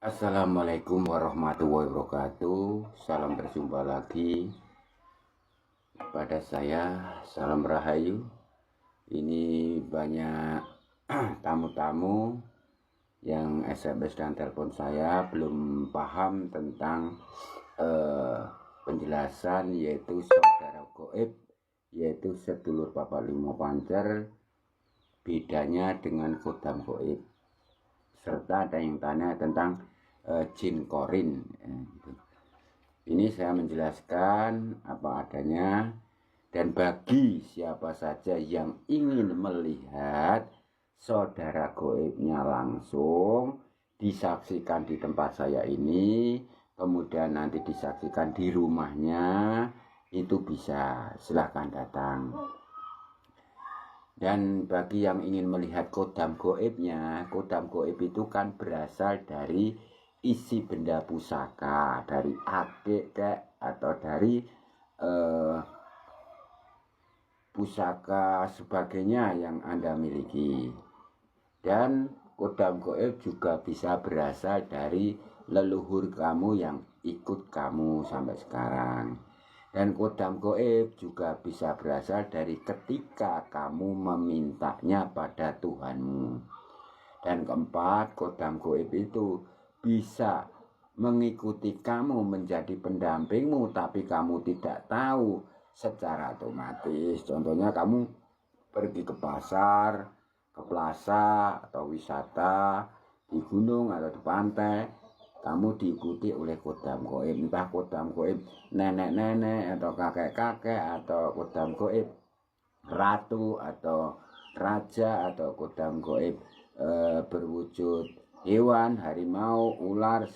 Assalamualaikum warahmatullahi wabarakatuh. Salam berjumpa lagi pada saya. Salam Rahayu. Ini banyak tamu-tamu yang SMS dan telepon saya belum paham tentang penjelasan, yaitu saudara goib, yaitu sedulur Bapak Limo Pancer, bedanya dengan kodam goib. Serta ada yang tanya tentang jin korin. Gitu. Ini saya menjelaskan apa adanya, dan bagi siapa saja yang ingin melihat saudara goibnya langsung, disaksikan di tempat saya ini, kemudian nanti disaksikan di rumahnya, itu bisa, silahkan datang. Dan bagi yang ingin melihat kodam goibnya, kodam goib itu kan berasal dari isi benda pusaka, dari akik atau dari pusaka sebagainya yang Anda miliki. Dan kodam goib juga bisa berasal dari leluhur kamu yang ikut kamu sampai sekarang. Dan kodam goib juga bisa berasal dari ketika kamu memintanya pada Tuhanmu. Dan keempat, kodam goib itu bisa mengikuti kamu menjadi pendampingmu, tapi kamu tidak tahu secara otomatis. Contohnya kamu pergi ke pasar, ke plaza, atau wisata di gunung atau di pantai, kamu diikuti oleh kodam goib, entah kodam goib nenek-nenek atau kakek-kakek, atau kodam goib ratu atau raja, atau kodam goib berwujud hewan, harimau, ular,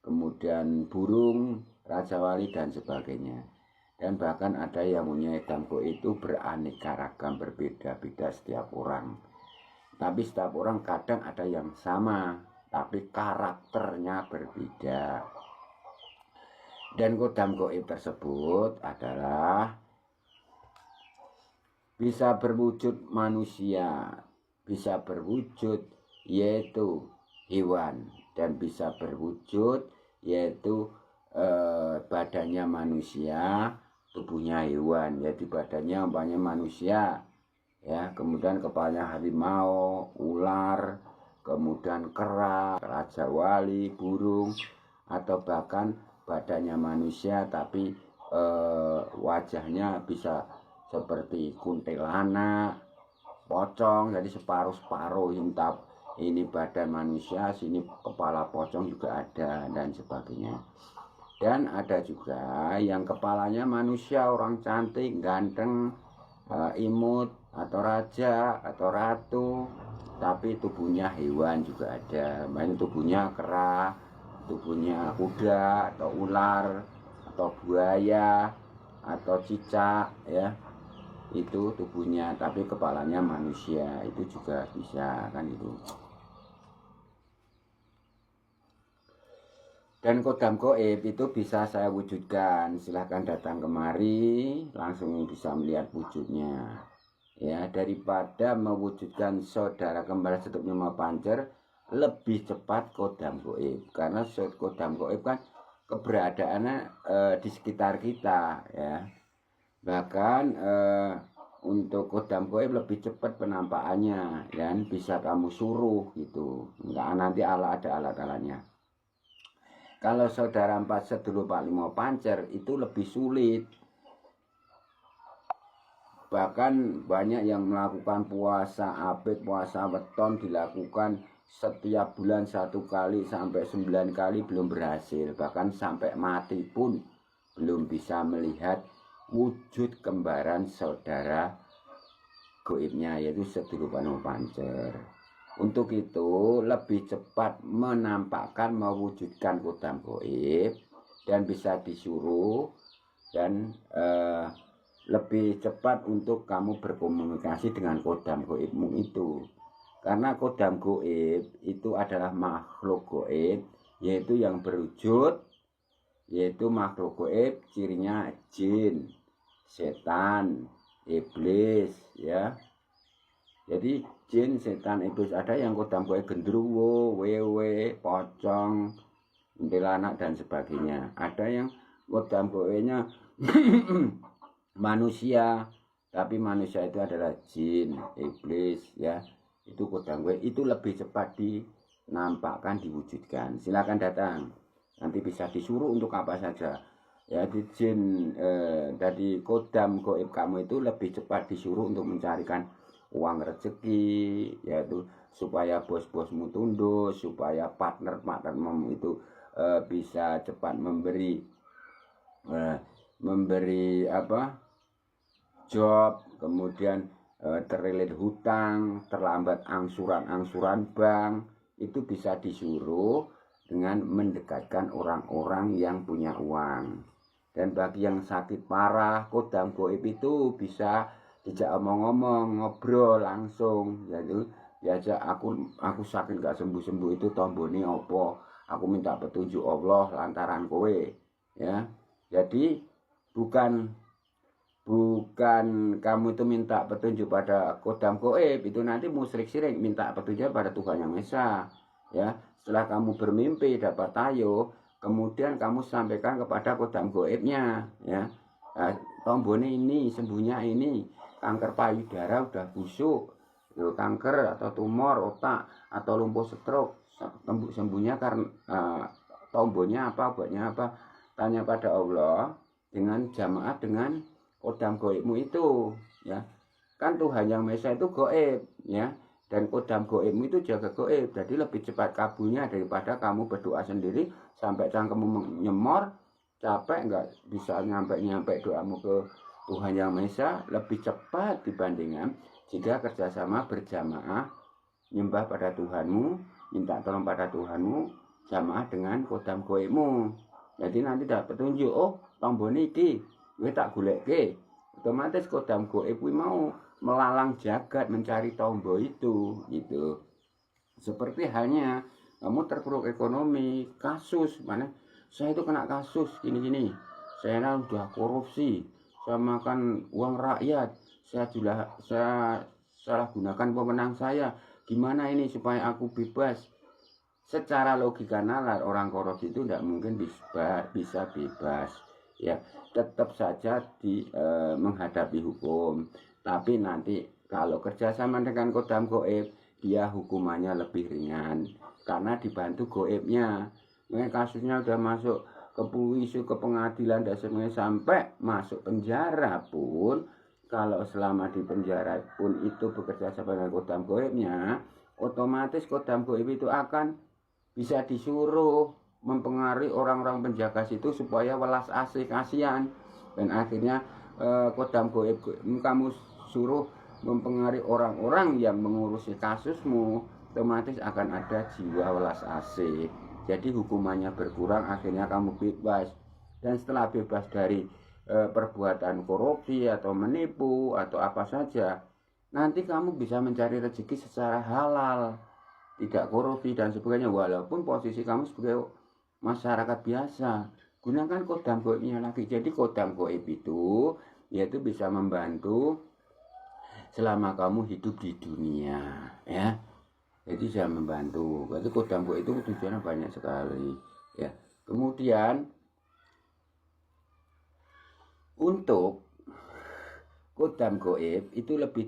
kemudian burung, raja wali dan sebagainya. Dan bahkan ada yang punya kodam goib itu beraneka ragam, berbeda-beda setiap orang. Tapi setiap orang kadang ada yang sama, tapi karakternya berbeda. Dan kodam goib tersebut adalah bisa berwujud manusia, bisa berwujud yaitu hewan, dan bisa berwujud yaitu badannya manusia, tubuhnya hewan. Jadi badannya umpamanya manusia, ya, kemudian kepalanya harimau, ular, kemudian kera, raja wali, burung, atau bahkan badannya manusia tapi wajahnya bisa seperti kuntilanak, pocong, jadi separuh-separuh, ini badan manusia, sini kepala pocong juga ada, dan sebagainya. Dan ada juga yang kepalanya manusia, orang cantik, ganteng, imut, atau raja atau ratu, tapi tubuhnya hewan juga ada. Main tubuhnya kera, tubuhnya kuda atau ular atau buaya atau cicak, ya, itu tubuhnya tapi kepalanya manusia, itu juga bisa, kan itu. Dan kodam goib itu bisa saya wujudkan, silahkan datang kemari, langsung bisa melihat wujudnya. Ya, daripada mewujudkan saudara kembar sedulur Limo Pancer, lebih cepat kodam goib, karena kodam goib kan keberadaannya di sekitar kita, ya. Bahkan untuk kodam goib lebih cepat penampakannya, dan bisa kamu suruh gitu, enggak nanti ada alat-alatnya. Kalau saudara empat sedulur Pak Limo Pancer itu lebih sulit. Bahkan banyak yang melakukan puasa abid, puasa weton dilakukan setiap bulan 1 kali sampai 9 kali belum berhasil. Bahkan sampai mati pun belum bisa melihat wujud kembaran saudara goibnya, yaitu sedulur Pak Limo Pancer. Untuk itu lebih cepat menampakkan, mewujudkan kodam goib, dan bisa disuruh, dan lebih cepat untuk kamu berkomunikasi dengan kodam goibmu itu. Karena kodam goib itu adalah makhluk goib, yaitu yang berwujud, yaitu makhluk goib, cirinya jin, setan, iblis, ya. Jadi jin, setan, iblis, ada yang kodam goib gendruwo, wewe, pocong, kuntilanak dan sebagainya. Ada yang kodam goibnya manusia, tapi manusia itu adalah jin, iblis, ya. Itu kodam goib, itu lebih cepat dinampakkan, diwujudkan. Silakan datang, nanti bisa disuruh untuk apa saja. Ya, di jin dari kodam goib kamu itu lebih cepat disuruh untuk mencarikan uang rezeki, yaitu supaya bos-bosmu tunduk, supaya partner-partnermu itu bisa cepat memberi apa job, kemudian terlilit hutang, terlambat angsuran bank, itu bisa disuruh dengan mendekatkan orang-orang yang punya uang. Dan bagi yang sakit parah, kodam goib itu bisa tidak omong-omong, ngobrol langsung. Jadi diajak, aku sakit gak sembuh-sembuh, itu tombone opo, aku minta petunjuk Allah lantaran kowe, ya. Jadi bukan kamu itu minta petunjuk pada kodam goib, itu nanti musyrik syirik, minta petunjuk pada Tuhan Yang Esa, ya. Setelah kamu bermimpi dapat tayo, kemudian kamu sampaikan kepada kodam goibnya, ya. Nah, tombone ini, sembuhnya ini, kanker payudara udah busuk, kanker atau tumor otak atau lumpuh stroke, sembuhnya karena tombonya apa, obatnya apa, tanya pada Allah dengan jamaah dengan kodam goibmu itu, ya. Kan Tuhan Yang Maha Esa itu goib, ya, dan kodam goibmu itu jaga goib, jadi lebih cepat kabulnya daripada kamu berdoa sendiri sampai cangkemmu nyemor, capek nggak bisa nyampe doamu ke Tuhan Yang Maha Esa. Lebih cepat dibandingkan jika kerjasama berjamaah, nyembah pada Tuhanmu, minta tolong pada Tuhanmu, jamaah dengan kodam goibmu. Jadi nanti dapat petunjuk, oh tombol niki gue tak goleke, otomatis kodam goib mau melalang jagat mencari tombol itu, gitu. Seperti halnya kamu terpuruk ekonomi, kasus mana, saya itu kena kasus gini-gini, saya udah korupsi, saya makan uang rakyat, saya salah gunakan pemenang saya, gimana ini supaya aku bebas? Secara logika nalar, orang korupsi itu tidak mungkin bisa bebas, ya. Tetap saja menghadapi hukum, tapi nanti kalau kerjasama dengan kodam goib, dia hukumannya lebih ringan karena dibantu goibnya. Kasusnya udah masuk ke puisi, ke pengadilan, dan semuanya sampai masuk penjara pun, kalau selama di penjara pun itu bekerja sama dengan kodam goibnya, otomatis kodam goib itu akan bisa disuruh mempengaruhi orang-orang penjaga situ supaya welas asih, kasihan. Dan akhirnya kodam goib kamu suruh mempengaruhi orang-orang yang mengurusi kasusmu, otomatis akan ada jiwa welas asih. Jadi hukumannya berkurang, akhirnya kamu bebas. Dan setelah bebas dari perbuatan korupsi atau menipu atau apa saja, nanti kamu bisa mencari rezeki secara halal, tidak korupsi dan sebagainya, walaupun posisi kamu sebagai masyarakat biasa. Gunakan kodam goibnya lagi. Jadi kodam goib itu yaitu bisa membantu selama kamu hidup di dunia, ya. Jadi bisa membantu. Berarti kodam goib itu tujuannya banyak sekali, ya. Kemudian untuk kodam goib itu lebih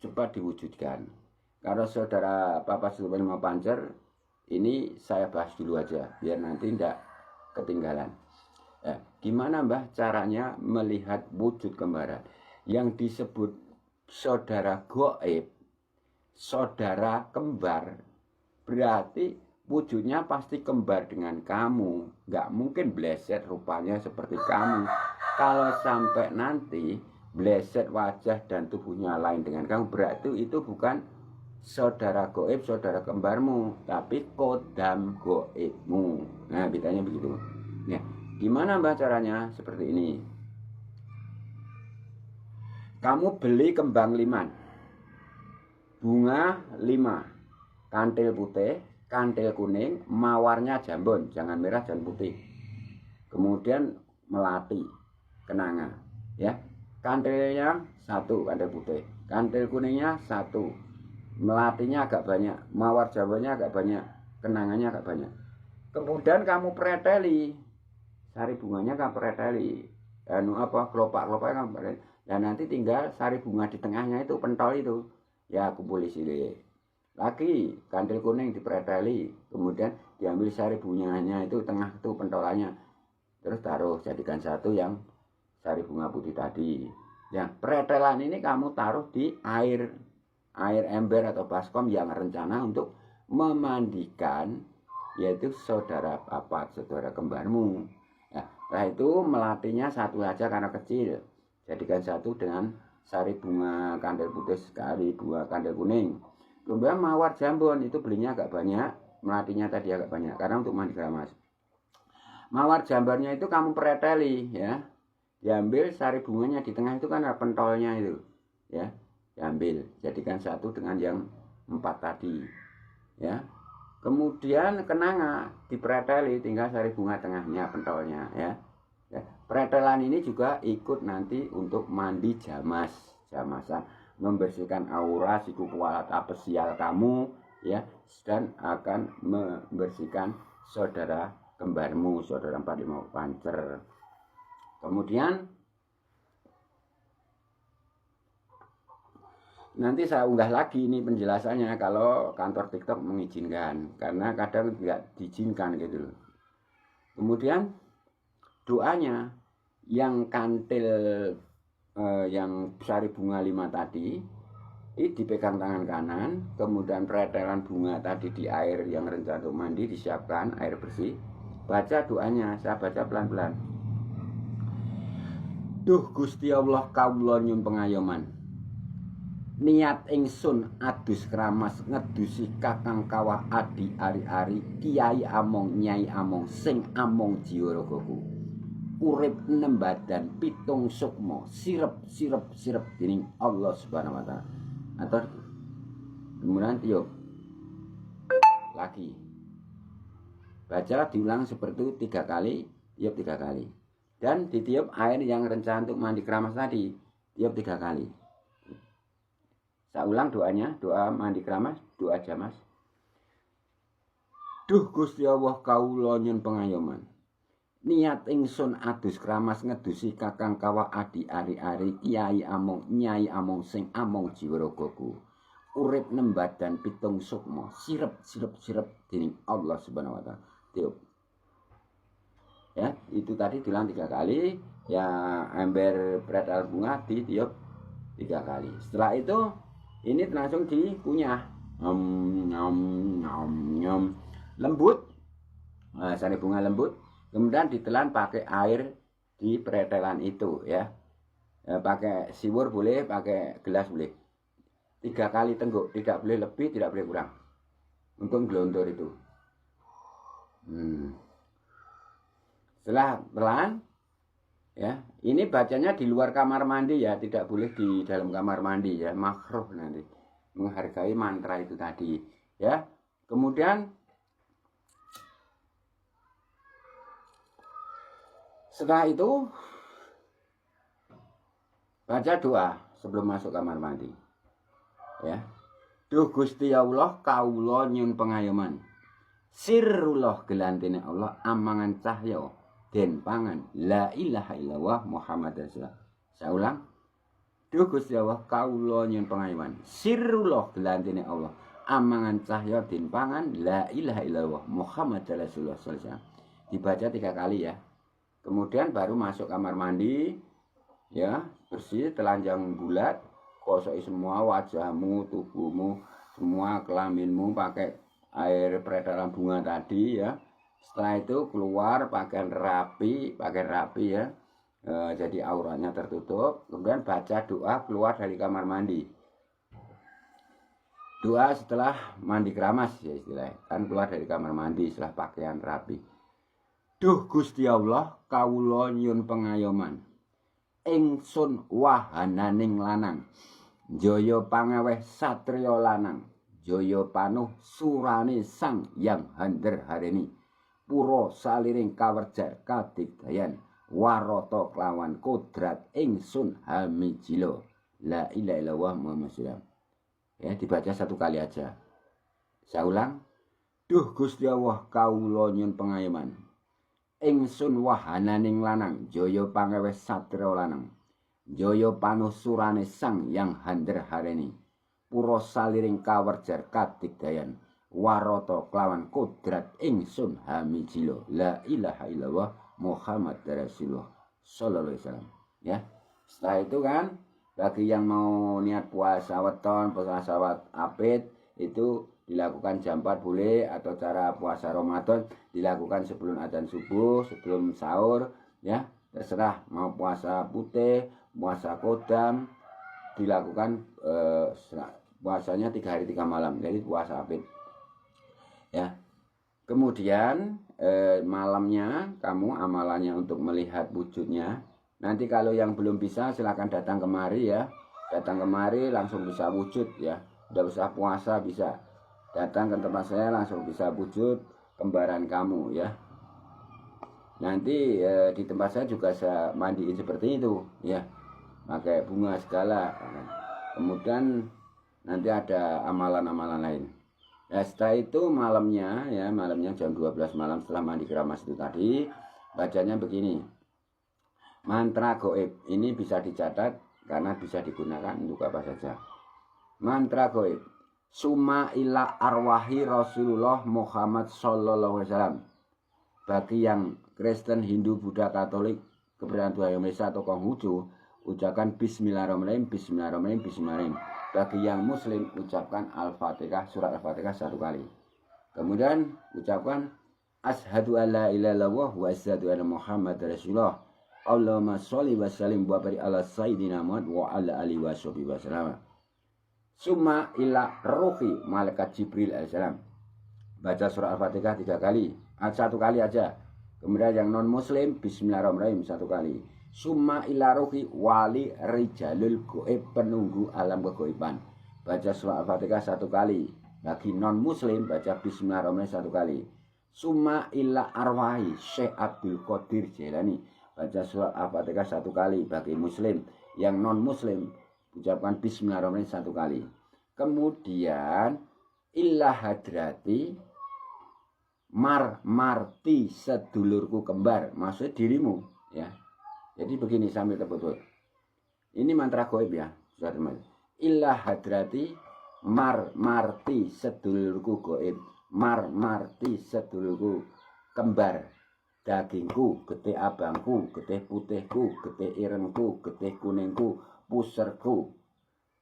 cepat diwujudkan. Kalau saudara Papa Sulaiman Pancer, ini saya bahas dulu aja biar nanti tidak ketinggalan. Gimana Mbah caranya melihat wujud kembaran? Yang disebut saudara goib, saudara kembar, berarti wujudnya pasti kembar dengan kamu. Nggak mungkin bleset rupanya seperti kamu. Kalau sampai nanti bleset wajah dan tubuhnya lain dengan kamu, berarti itu bukan saudara goib, saudara kembarmu, tapi kodam goibmu. Nah, bedanya begitu. Ya, gimana Mbah caranya? Seperti ini. Kamu beli kembang liman, bunga 5, kantil putih, kantil kuning, mawarnya jambon, jangan merah dan putih. Kemudian melati, kenanga, ya. Kantilnya 1 kantil putih, kantil kuningnya 1, melatinya agak banyak, mawar jambonnya agak banyak, kenangannya agak banyak. Kemudian kamu preteli, sari bunganya kamu preteli, kelopak-kelopak kamu preteli. Dan nanti tinggal sari bunga di tengahnya itu, pentol itu, ya kumpuli silik. Lagi kandil kuning dipreteli, kemudian diambil sari bunganya itu, tengah itu pentolannya, terus taruh, jadikan satu yang sari bunga putih tadi. Ya, pretelan ini kamu taruh di air ember atau baskom yang rencana untuk memandikan, yaitu saudara papat, saudara kembarmu. Ya, setelah itu melatinya satu aja karena kecil, jadikan satu dengan sari bunga kandil putih sekali, bunga kandil kuning. Kemudian mawar jambon itu belinya agak banyak, melatinya tadi agak banyak karena untuk mandi keramas. Mawar jambonnya itu kamu preteli, ya, diambil sari bunganya di tengah itu kan ada pentolnya itu, ya, diambil, jadikan satu dengan yang 4 tadi, ya. Kemudian kenanga dipreteli, tinggal sari bunga tengahnya, pentolnya, ya. Ya, pretelan ini juga ikut nanti untuk mandi jamasan, membersihkan aura siku kualat apesial kamu, ya, dan akan membersihkan saudara kembarmu, saudara 45 pancer. Kemudian nanti saya unggah lagi ini penjelasannya kalau kantor TikTok mengizinkan, karena kadang tidak diizinkan gitu. Kemudian doanya yang kantil yang sari bunga 5 tadi ini dipegang tangan kanan, kemudian pretelan bunga tadi di air yang rencana untuk mandi disiapkan air bersih. Baca doanya, saya baca pelan-pelan. Duh Gusti Allah kawula nyuwun pengayoman. Niat ingsun adus keramas ngedusi kakang kawah adi ari-ari Kiai Among Nyai Among sing among jiwaragaku. Urip 6 badan pitung sukma sirep dening Allah Subhanahu wa taala. Atau kemudian tiup lagi. Baca diulang seperti itu 3 kali, tiup 3 kali. Dan ditiup air yang rencana untuk mandi keramas tadi, tiup 3 kali. Saya ulang doanya, doa mandi keramas, doa jamas. Duh Gusti Allah kawula nyuwun pengayoman. Niat ingsun adus keramas ngedusi kakang kawah adi ari-ari Kiai Among Nyai Among sing among jiwaragaku. Urip 6 badan pitung sukma sirep dening Allah Subhanahu wa taala. Tiup. Ya, itu tadi diulang 3 kali, ya ember pretel bunga ditiup 3 kali. Setelah itu ini langsung dikunyah, lembut, sari bunga lembut, kemudian ditelan pakai air di pretelan itu, ya. Pakai siwur boleh, pakai gelas boleh. 3 kali tengguk, tidak boleh lebih, tidak boleh kurang, untuk gelontor itu. Setelah telan, ya, ini bacanya di luar kamar mandi ya, tidak boleh di dalam kamar mandi ya, makruh nanti, menghargai mantra itu tadi, ya. Kemudian setelah itu baca doa sebelum masuk kamar mandi, ya. Duh Gusti Allah kawula nyuwun pengayoman. Sirrullah gelantine Allah amangan cahya den pangan la ilaha illallah Muhammad Rasulullah. Saya ulang. Duh Gusti Allah kawula nyuwun pengayoman. Sirrullah gelantine Allah amangan cahya den pangan la ilaha illallah Muhammad Rasulullah sallallahu alaihi wasallam. Dibaca 3 kali ya. Kemudian baru masuk kamar mandi, ya, bersih, telanjang bulat, kosoki semua wajahmu, tubuhmu, semua kelaminmu pakai air peredaran bunga tadi, ya. Setelah itu keluar pakaian rapi ya, jadi auranya tertutup. Kemudian baca doa keluar dari kamar mandi. Doa setelah mandi keramas ya istilahnya, kan keluar dari kamar mandi setelah pakaian rapi. Duh Gusti Allah kawula nyuwun pengayoman. Ingsun wahananing lanang, jaya pangaweh satriya lanang, jaya panuh surane sang yang hander hareni, pura saliring kawerjar kadigdayan, warata kelawan kodrat ingsun hamijila, la ilaha illallah Muhammad sallallahu. Ya, dibaca 1 kali aja. Saya ulang. Duh Gusti Allah kawula nyuwun pengayoman. Ingsun wahananing lanang, jaya pangeweh satria lanang. Jaya panusurane sang yang hander hareni. Pura saliring kawerjar kadigdayan. Warata kelawan kodrat ingsun hamijila. La ilaha illallah Muhammad Rasulullah sallallahu alaihi wasallam. Ya. Setelah itu kan bagi yang mau niat puasa weton, puasa apit itu dilakukan jam 4 boleh, atau cara puasa Ramadan dilakukan sebelum adzan subuh, sebelum sahur, ya terserah mau puasa putih, puasa kodam, dilakukan puasanya 3 hari 3 malam, jadi puasa apit ya. Kemudian malamnya kamu amalannya untuk melihat wujudnya. Nanti kalau yang belum bisa silahkan datang kemari ya. Datang kemari langsung bisa wujud ya. Tidak usah puasa bisa. Datang ke tempat saya langsung bisa wujud kembaran kamu ya. Nanti di tempat saya juga saya mandiin seperti itu ya. Pakai bunga segala. Kemudian nanti ada amalan-amalan lain. Ya, setelah itu malamnya ya, malamnya jam 12 malam setelah mandi keramas itu tadi, bacanya begini. Mantra goib ini bisa dicatat karena bisa digunakan untuk apa saja. Mantra goib. Summa ila arwahi Rasulullah Muhammad sallallahu alaihi wasallam. Bagi yang Kristen, Hindu, Buddha, Katolik, keberadaan Tuhan Yang Maha Esa atau Konghucu, ucapkan Bismillahirrahmanirrahim, Bismillahirrahmanirrahim, Bismillahirrahmanirrahim. Bagi yang Muslim, ucapkan Al-Fatihah, surat Al-Fatihah 1 kali. Kemudian ucapkan Ashhadu alla ilaha illallah wa asyhadu anna Muhammad Rasulullah. Allahumma sholli wa sallim wa barik ala sayyidina Muhammad wa ala alihi wa sahbihi wasallam. Summa ila ruhi malaikat Jibril alaihissalam. Baca surah Al-Fatihah 3 kali, 1 kali aja. Kemudian yang non muslim Bismillahirrahmanirrahim 1 kali. Summa ila ruhi wali rijalul goib, penunggu alam kegoiban. Baca surah Al-Fatihah 1 kali. Bagi non muslim baca Bismillahirrahmanirrahim 1 kali. Summa ila arwahi Syekh Abdul Qadir Jailani. Baca surat Al-Fatihah 1 kali. Bagi muslim, yang non muslim ucapkan Bismillahirrahmanirrahim 1 kali. Kemudian illa hadrati marti sedulurku kembar, maksudnya dirimu ya. Jadi begini sambil terputus. Ini mantra goib ya, saudara. Illa hadrati marti sedulurku goib, marti sedulurku kembar. Dagingku, getih abangku, getih putihku, getih irengku, getih kuningku, puserku.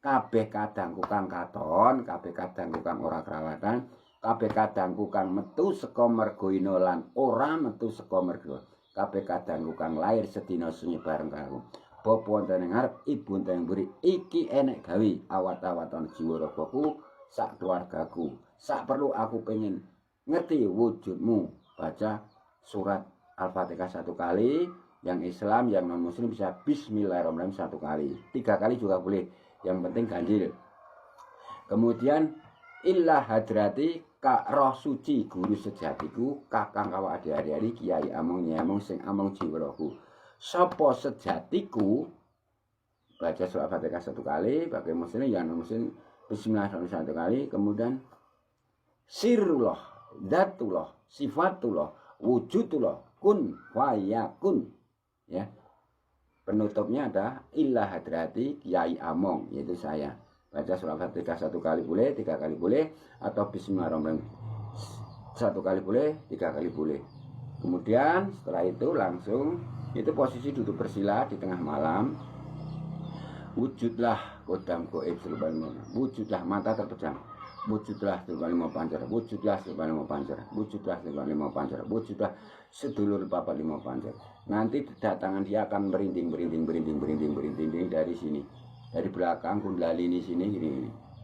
Kabeh kadangku kang katon, kabeh kadangku kang ora kerawatan, kabeh kadangku kang metu saka merga ina lan ora metu saka merga. Kabeh kadangku kang lair sedina sunyi bareng karo. Bapa wonten ing ngarep, ibu wonten ing mburi, iki enek gawe awat-awatan jiwa ragaku, sak keluargaku. Sak perlu aku pengen ngerti wujudmu. Baca surat Al-Fatihah 1 kali, yang Islam, yang non muslim bisa Bismillahirrahmanirrahim 1 kali. 3 kali juga boleh, yang penting ganjil. Kemudian illa hadrati ka roh suci guru sejatiku, kakang kawa adi-adi kiai among nyamong sing among jiwaraku. Sapa sejatiku, baca surat Al-Fatihah 1 kali, bagi muslim, yang non muslim Bismillahirrahmanirrahim 1 kali. Kemudian sirullah, datullah, sifatullah, wujudullah, kun wayakun ya. Penutupnya ada illa hadrati kiai among, yaitu saya. Baca surah Al-Fatihah 1 kali boleh, 3 kali boleh, atau Bismillahirrahmanirrahim 1 kali boleh, 3 kali boleh. Kemudian setelah itu langsung itu posisi duduk bersila di tengah malam. Wujudlah kodam goib seluban, wujudlah mata terpejam. Wujudlah seluban 5 pancar, wujudlah seluban 5 pancar, wujudlah seluban 5 pancar, wujudlah sedulur papat 5 pancar. Nanti datangan dia akan merinding dari sini, dari belakang kundalini sini gini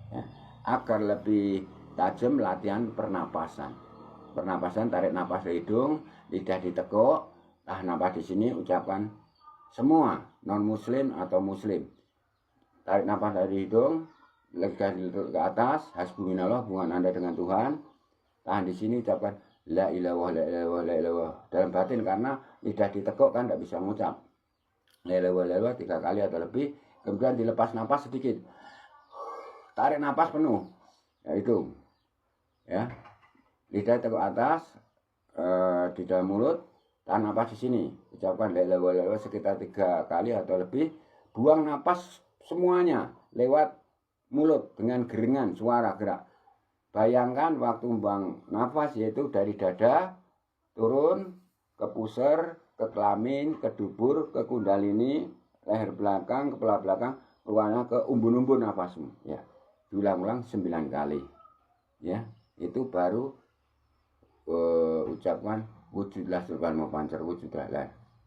ya. Agar lebih tajam latihan pernapasan. Pernapasan, tarik napas dari hidung, lidah ditekuk, napas di sini, ucapan semua non muslim atau muslim. Tarik napas dari hidung, lidah ke atas, hasbunallah, hubungan Anda dengan Tuhan. Tahan di sini, ucapkan la ilaha illallah dalam batin, karena lidah ditekuk kan tidak bisa mengucap. La ilaha 3 kali atau lebih. Kemudian dilepas napas sedikit. tarik napas penuh. Ya itu. Ya. Lidah ke atas, di dalam mulut, tahan napas di sini. Ucapkan la ilaha illallah sekitar 3 kali atau lebih. Buang napas semuanya lewat mulut dengan geringan suara gerak. Bayangkan waktu buang nafas yaitu dari dada turun ke pusar, ke kelamin, ke dubur, ke kundalini, leher belakang, kepala belakang, keluarnya ke umbun-umbun nafasmu. Ya, diulang-ulang 9 kali. Ya, itu baru ucapan wujudlah Subhanallah pancar wujudlah.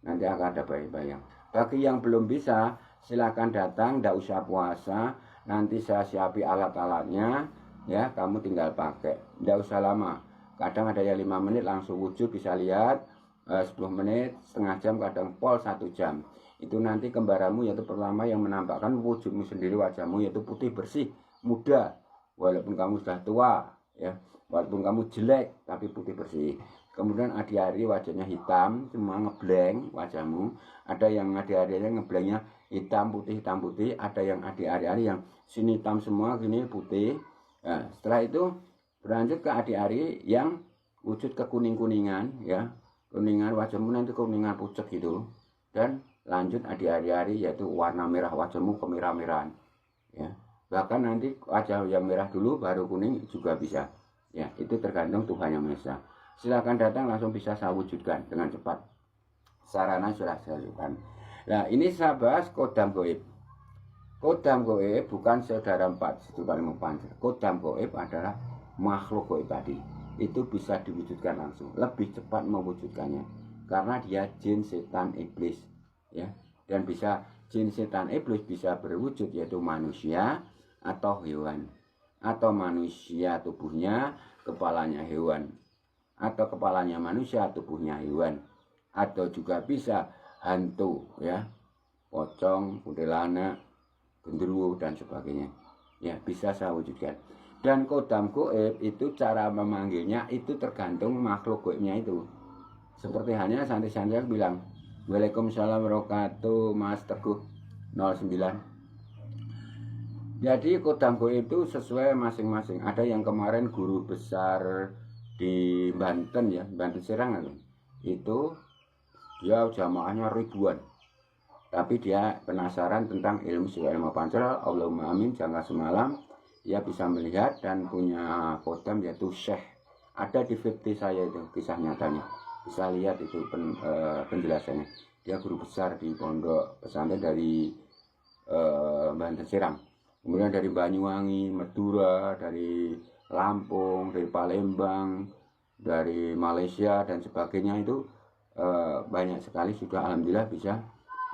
Nanti akan ada bayang-bayang. Bagi yang belum bisa, silakan datang, tidak usah puasa. Nanti saya siapi alat-alatnya, ya kamu tinggal pakai. Tidak usah lama. Kadang ada yang 5 menit langsung wujud, bisa lihat. 10 menit, setengah jam, kadang pol 1 jam. Itu nanti kembaramu yaitu pertama yang menampakkan wujudmu sendiri, wajahmu yaitu putih bersih, muda. Walaupun kamu sudah tua, ya. Walaupun kamu jelek tapi putih bersih. Kemudian adi-ari wajahnya hitam, cuma ngeblank wajahmu. Ada yang adi-arinya ngeblanknya hitam putih. Ada yang adi-ari yang sini hitam semua, gini putih. Nah, setelah itu berlanjut ke adi-ari yang wujud ke kuning-kuningan, ya. Kuningan wajahmu nanti kuningan pucet gitu. Dan lanjut adi-ari yaitu warna merah wajahmu kemerah-merahan. Ya. Bahkan nanti wajah yang merah dulu baru kuning juga bisa. Ya, itu tergantung Tuhan Yang Maha Esa. Silakan datang, langsung bisa saya wujudkan dengan cepat. Sarana sudah saya lakukan. Nah, ini saya bahas kodam goib. Kodam goib bukan saudara 4 Subhanallah pancar. Kodam goib adalah makhluk goib tadi. Itu bisa diwujudkan langsung, lebih cepat mewujudkannya karena dia jin, setan, iblis, ya. Dan bisa jin, setan, iblis bisa berwujud yaitu manusia atau hewan. Atau manusia tubuhnya, kepalanya hewan. Atau kepalanya manusia, tubuhnya hewan. Atau juga bisa hantu, ya, pocong, kuntilanak, genderuwo dan sebagainya. Ya, bisa saya wujudkan. Dan kodam goib itu cara memanggilnya itu tergantung makhluk goibnya itu. Seperti hanya santri-santri bilang, Waalaikumsalam warahmatullahi wabarakatuh, Mas Teguh 09. Jadi kodam goib itu sesuai masing-masing. Ada yang kemarin guru besar di Banten, ya, Banten Serang itu dia jamaahnya ribuan. Tapi dia penasaran tentang ilmu ilmu pancal. Allahumma amin, jangka semalam dia bisa melihat dan punya kodam yaitu Syekh. Ada di fikti saya itu kisah nyatanya. Bisa lihat itu penjelasannya. Dia guru besar di pondok pesantren dari Banten Serang. Kemudian dari Banyuwangi, Madura, dari Lampung, dari Palembang, dari Malaysia dan sebagainya itu banyak sekali sudah alhamdulillah bisa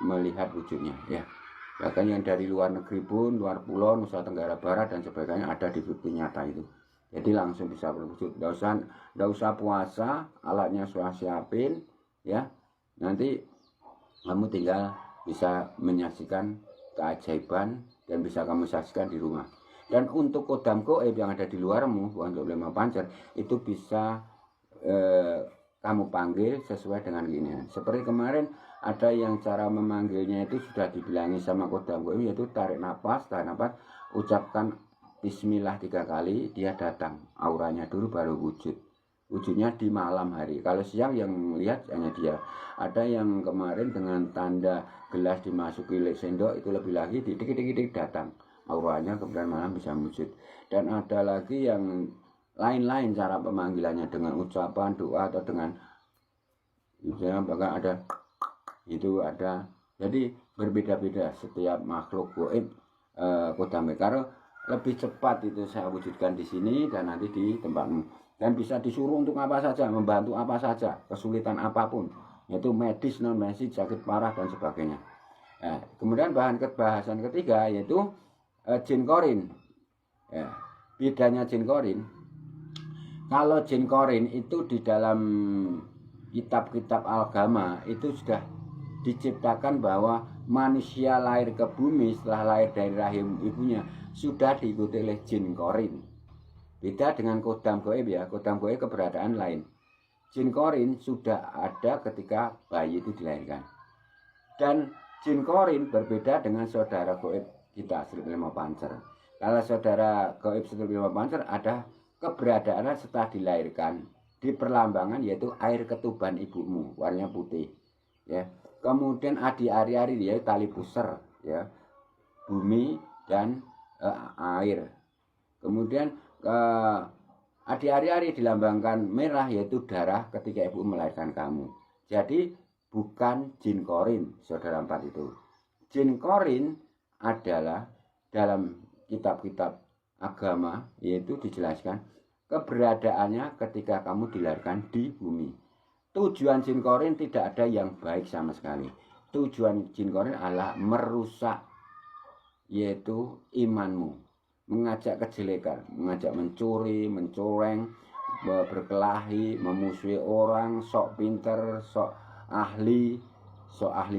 melihat wujudnya, ya. Bahkan yang dari luar negeri pun, luar pulau, Nusa Tenggara Barat dan sebagainya ada di bukti nyata itu. Jadi langsung bisa berwujud. Nggak usah puasa, alatnya sudah siapin, ya. Nanti kamu tinggal bisa menyaksikan keajaiban dan bisa kamu saksikan di rumah. Dan untuk kodam goib yang ada di luarmu, bukan untuk lima pancar, itu bisa kamu panggil sesuai dengan gini. Seperti kemarin ada yang cara memanggilnya itu sudah dibilangi sama kodam goib, yaitu tarik nafas, ucapkan bismillah 3 kali, dia datang. Auranya dulu baru wujud. Wujudnya di malam hari. Kalau siang yang lihat hanya dia. Ada yang kemarin dengan tanda gelas dimasuki sendok itu lebih lagi didik datang. Auranya kemudian malam bisa wujud. Dan ada lagi yang lain-lain cara pemanggilannya dengan ucapan doa atau dengan misalnya bahkan ada itu ada. Jadi berbeda-beda setiap makhluk goib kodam. Karena lebih cepat itu saya wujudkan di sini dan nanti di tempatmu. Dan bisa disuruh untuk apa saja, membantu apa saja, kesulitan apapun, yaitu medis, non medis, sakit parah dan sebagainya. Nah, kemudian bahasan ketiga yaitu jin korin. Ya, bedanya jin korin. Kalau jin korin itu di dalam kitab-kitab agama itu sudah diciptakan bahwa manusia lahir ke bumi setelah lahir dari rahim ibunya sudah diikuti oleh jin korin. Beda dengan kodam goib, ya. Kodam goib keberadaan lain. Jin korin sudah ada ketika bayi itu dilahirkan. Dan jin korin berbeda dengan saudara goib kita, 15 pancer. Kalau saudara gaib Setulur Pancer ada keberadaannya setelah dilahirkan di perlambangan, yaitu air ketuban ibumu warnanya putih ya. Kemudian adi ari-ari yaitu tali pusar ya, bumi dan air. Kemudian adi ari-ari dilambangkan merah, yaitu darah ketika ibu melahirkan kamu. Jadi bukan jin korin, saudara empat itu. Jin korin adalah dalam kitab-kitab agama, yaitu dijelaskan keberadaannya ketika kamu dilahirkan di bumi. Tujuan jin korin tidak ada yang baik sama sekali. Tujuan jin korin adalah merusak, yaitu imanmu, mengajak kejelekan, mengajak mencuri, mencoreng, berkelahi, memusuhi orang, sok pinter, sok ahli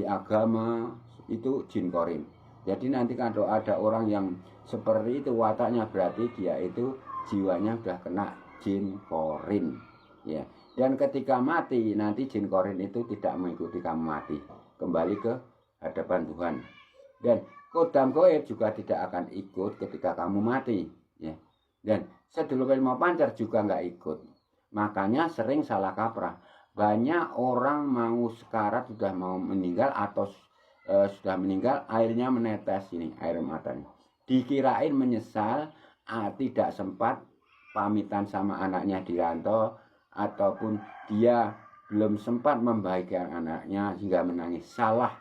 agama, itu jin korin. Jadi nanti kalau ada orang yang seperti itu wataknya, berarti dia itu jiwanya sudah kena jin korin ya. Dan ketika mati nanti jin korin itu tidak mengikuti kamu mati, kembali ke hadapan Tuhan. Dan kodam gaib juga tidak akan ikut ketika kamu mati ya. Dan Sedulur Ilmu Pancer juga nggak ikut. Makanya sering salah kaprah. Banyak orang mau sekarat, sudah mau meninggal atau sudah meninggal, airnya menetes ini, air matanya. Dikirain menyesal, tidak sempat pamitan sama anaknya di rantau, ataupun dia belum sempat membahagiakan anaknya sehingga menangis. Salah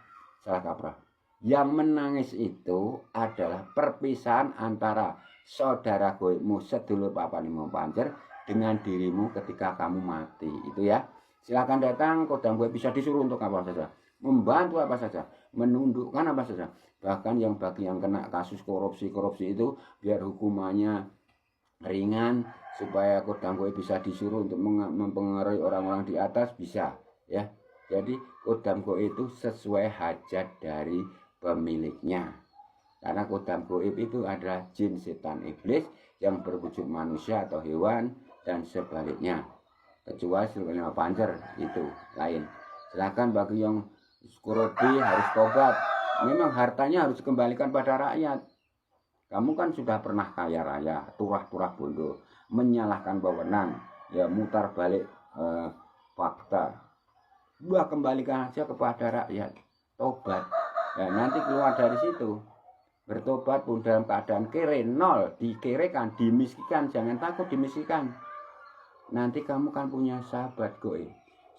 kaprah. Yang menangis itu adalah perpisahan antara saudara gaibmu Sedulur Papan Ilmu Pancer dengan dirimu ketika kamu mati. Itu ya. Silakan datang, kodam gaib bisa disuruh untuk apa saja, membantu apa saja, menundukkan apa saja. Bahkan yang bagi yang kena kasus korupsi itu biar hukumannya ringan, supaya kodam gaib bisa disuruh untuk mempengaruhi orang-orang di atas, bisa ya. Jadi kodam gaib itu sesuai hajat dari pemiliknya. Karena kodam gaib itu adalah jin, setan, iblis yang berwujud manusia atau hewan dan sebaliknya. Kecuali Sedulur Ilmu Pancer itu lain. Silakan bagi yang korupsi harus tobat. Memang hartanya harus dikembalikan pada rakyat. Kamu kan sudah pernah kaya raya, turah-turah bondo, menyalahkan wewenang, ya mutar balik fakta. Buah kembalikan aja kepada rakyat. Tobat. Ya, nanti keluar dari situ. Bertobat pun dalam keadaan kere, nol, dikerekan, dimiskinkan, jangan takut dimiskinkan. Nanti kamu kan punya sahabat gaib,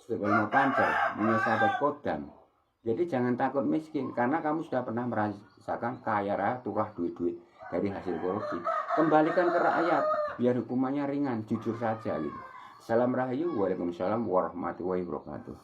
Sedulur Ilmu Pancer, punya sahabat kodam. Jadi jangan takut miskin, karena kamu sudah pernah merasakan kaya raya, turah duit-duit dari hasil korupsi. Kembalikan ke rakyat, biar hukumannya ringan, jujur saja gitu. Salam rahayu, waalaikumsalam warahmatullahi wabarakatuh.